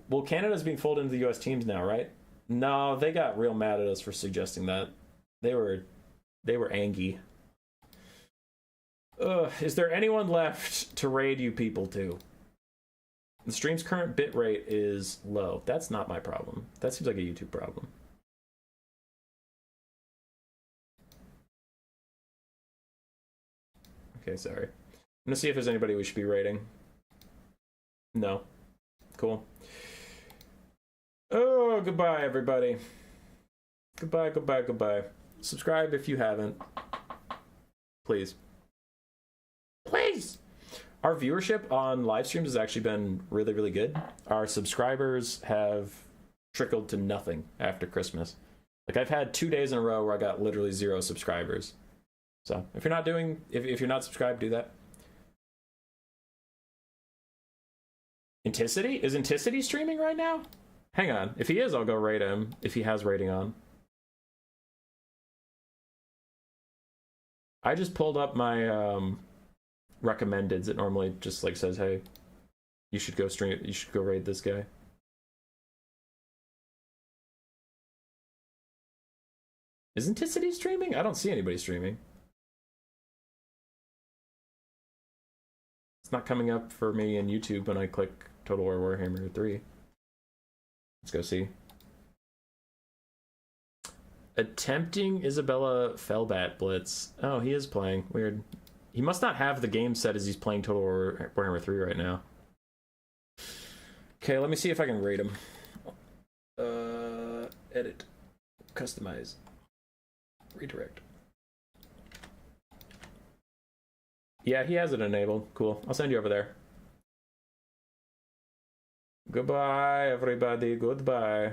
Well, Canada's being folded into the U.S. teams now, right? No, they got real mad at us for suggesting that. They were angry. Is there anyone left to raid you people to? The stream's current bit rate is low. That's not my problem. That seems like a YouTube problem. Okay, sorry. I'm gonna see if there's anybody we should be raiding. No. Cool. Oh, goodbye, everybody. Goodbye, goodbye, goodbye. Subscribe if you haven't. Please. Please! Our viewership on live streams has actually been really, really good. Our subscribers have trickled to nothing after Christmas. Like, I've had 2 days in a row where I got literally 0 subscribers. So, if you're not if you're not subscribed, do that. Inticity? Is Inticity streaming right now? Hang on. If he is, I'll go raid him, if he has raiding on. I just pulled up my recommendeds. It normally just like says, hey, you should go stream, you should go raid this guy. Is Inticity streaming? I don't see anybody streaming. It's not coming up for me in YouTube when I click Total War Warhammer 3. Let's go see. Attempting Isabella Fellbat Blitz. Oh, he is playing. Weird. He must not have the game set as he's playing Total War Warhammer 3 right now. Okay, let me see if I can rate him. Edit. Customize. Redirect. Yeah, he has it enabled. Cool. I'll send you over there. Goodbye, everybody. Goodbye.